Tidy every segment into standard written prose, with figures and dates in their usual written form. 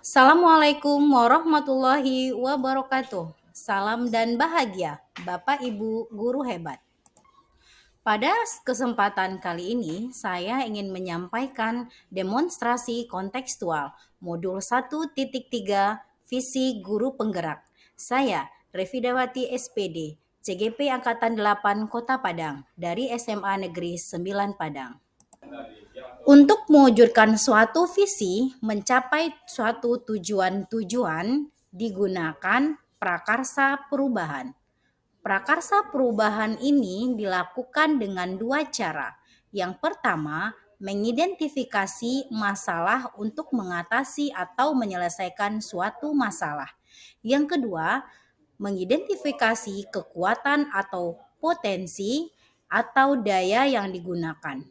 Assalamualaikum warahmatullahi wabarakatuh. Salam dan bahagia, Bapak Ibu guru hebat. Pada kesempatan kali ini, saya ingin menyampaikan demonstrasi kontekstual modul 1.3 Visi Guru Penggerak. Saya, Revidawati SPD, CGP Angkatan 8 Kota Padang, dari SMA Negeri 9 Padang. Untuk mewujudkan suatu visi, mencapai suatu tujuan-tujuan, digunakan prakarsa perubahan. Prakarsa perubahan ini dilakukan dengan dua cara. Yang pertama, mengidentifikasi masalah untuk mengatasi atau menyelesaikan suatu masalah. Yang kedua, mengidentifikasi kekuatan atau potensi atau daya yang digunakan.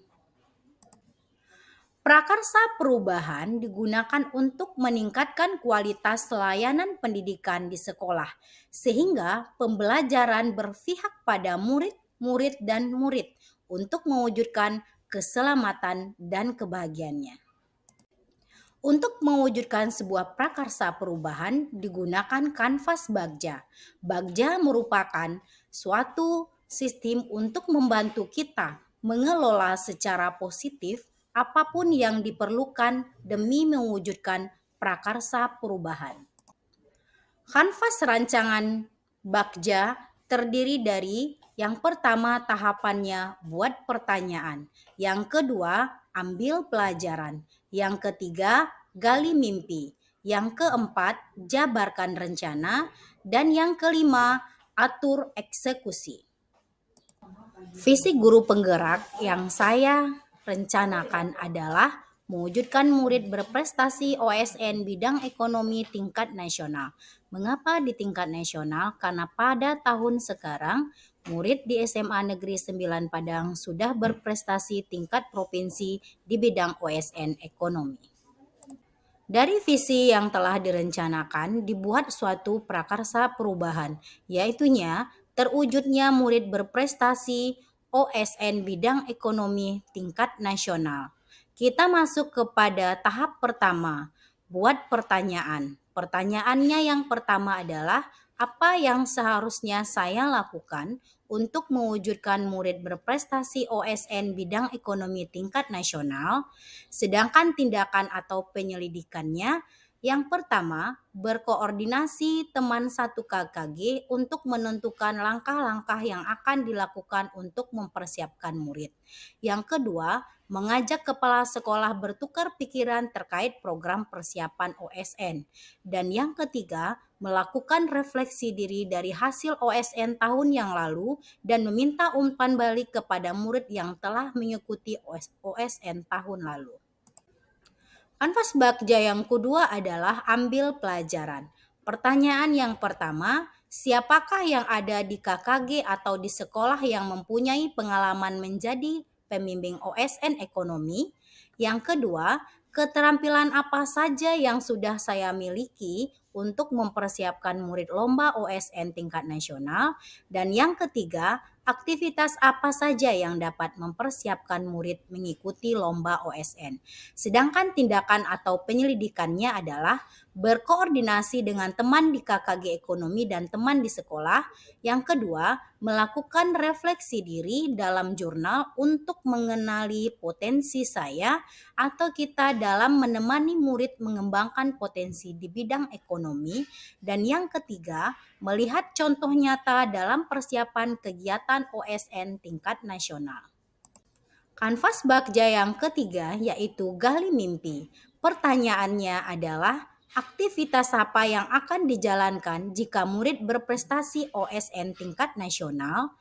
Prakarsa perubahan digunakan untuk meningkatkan kualitas layanan pendidikan di sekolah, sehingga pembelajaran berpihak pada murid dan murid untuk mewujudkan keselamatan dan kebahagiaannya. Untuk mewujudkan sebuah prakarsa perubahan digunakan kanvas Bagja. Bagja merupakan suatu sistem untuk membantu kita mengelola secara positif apapun yang diperlukan demi mewujudkan prakarsa perubahan. Kanvas rancangan Bagja terdiri dari yang pertama tahapannya buat pertanyaan, yang kedua ambil pelajaran, yang ketiga gali mimpi, yang keempat jabarkan rencana, dan yang kelima atur eksekusi. Visi guru penggerak yang saya rencanakan adalah mewujudkan murid berprestasi OSN bidang ekonomi tingkat nasional. Mengapa di tingkat nasional? Karena pada tahun sekarang murid di SMA Negeri 9 Padang sudah berprestasi tingkat provinsi di bidang OSN ekonomi. Dari visi yang telah direncanakan dibuat suatu prakarsa perubahan, yaitunya terwujudnya murid berprestasi OSN bidang ekonomi tingkat nasional. Kita masuk kepada tahap pertama, buat pertanyaan. Pertanyaannya yang pertama adalah apa yang seharusnya saya lakukan untuk mewujudkan murid berprestasi OSN bidang ekonomi tingkat nasional, sedangkan tindakan atau penyelidikannya yang pertama, berkoordinasi teman satu KKG untuk menentukan langkah-langkah yang akan dilakukan untuk mempersiapkan murid. Yang kedua, mengajak kepala sekolah bertukar pikiran terkait program persiapan OSN. Dan yang ketiga, melakukan refleksi diri dari hasil OSN tahun yang lalu dan meminta umpan balik kepada murid yang telah mengikuti OSN tahun lalu. Kanvas Bagja yang kedua adalah ambil pelajaran. Pertanyaan yang pertama, siapakah yang ada di KKG atau di sekolah yang mempunyai pengalaman menjadi pembimbing OSN ekonomi? Yang kedua, keterampilan apa saja yang sudah saya miliki untuk mempersiapkan murid lomba OSN tingkat nasional? Dan yang ketiga, aktivitas apa saja yang dapat mempersiapkan murid mengikuti lomba OSN. Sedangkan tindakan atau penyelidikannya adalah berkoordinasi dengan teman di KKG ekonomi dan teman di sekolah. Yang kedua, melakukan refleksi diri dalam jurnal untuk mengenali potensi saya atau kita dalam menemani murid mengembangkan potensi di bidang ekonomi. Dan yang ketiga, melihat contoh nyata dalam persiapan kegiatan OSN tingkat nasional. Kanvas Bagja yang ketiga yaitu gali mimpi. Pertanyaannya adalah aktivitas apa yang akan dijalankan jika murid berprestasi OSN tingkat nasional?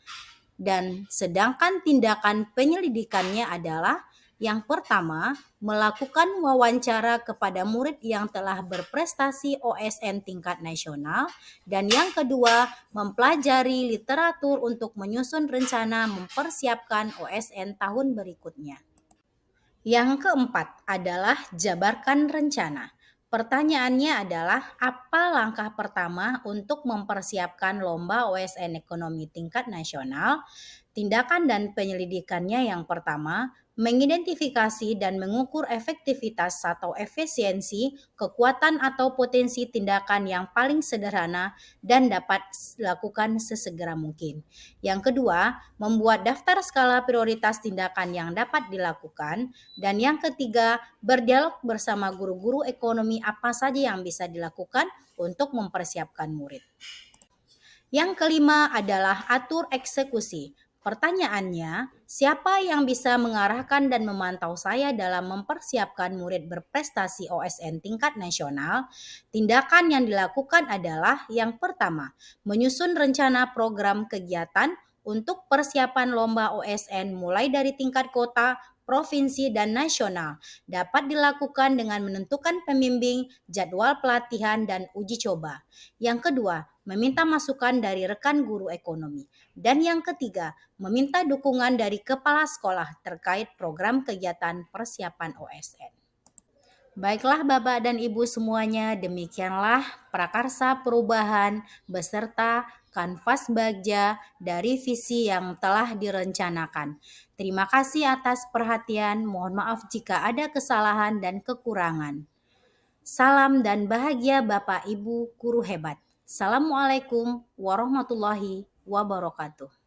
Dan sedangkan tindakan penyelidikannya adalah yang pertama, melakukan wawancara kepada murid yang telah berprestasi OSN tingkat nasional. Dan yang kedua, mempelajari literatur untuk menyusun rencana mempersiapkan OSN tahun berikutnya. Yang keempat adalah jabarkan rencana. Pertanyaannya adalah apa langkah pertama untuk mempersiapkan lomba OSN ekonomi tingkat nasional? Tindakan dan penyelidikannya yang pertama, mengidentifikasi dan mengukur efektivitas atau efisiensi, kekuatan atau potensi tindakan yang paling sederhana dan dapat dilakukan sesegera mungkin. Yang kedua, membuat daftar skala prioritas tindakan yang dapat dilakukan. Dan yang ketiga, berdialog bersama guru-guru ekonomi apa saja yang bisa dilakukan untuk mempersiapkan murid. Yang kelima adalah atur eksekusi. Pertanyaannya, siapa yang bisa mengarahkan dan memantau saya dalam mempersiapkan murid berprestasi OSN tingkat nasional? Tindakan yang dilakukan adalah yang pertama, menyusun rencana program kegiatan untuk persiapan lomba OSN mulai dari tingkat kota, provinsi, dan nasional. Dapat dilakukan dengan menentukan pembimbing, jadwal pelatihan, dan uji coba. Yang kedua, meminta masukan dari rekan guru ekonomi. Dan yang ketiga, meminta dukungan dari kepala sekolah terkait program kegiatan persiapan OSN. Baiklah Bapak dan Ibu semuanya, demikianlah prakarsa perubahan beserta kanvas baja dari visi yang telah direncanakan. Terima kasih atas perhatian, mohon maaf jika ada kesalahan dan kekurangan. Salam dan bahagia Bapak Ibu guru hebat. Assalamualaikum warahmatullahi wabarakatuh.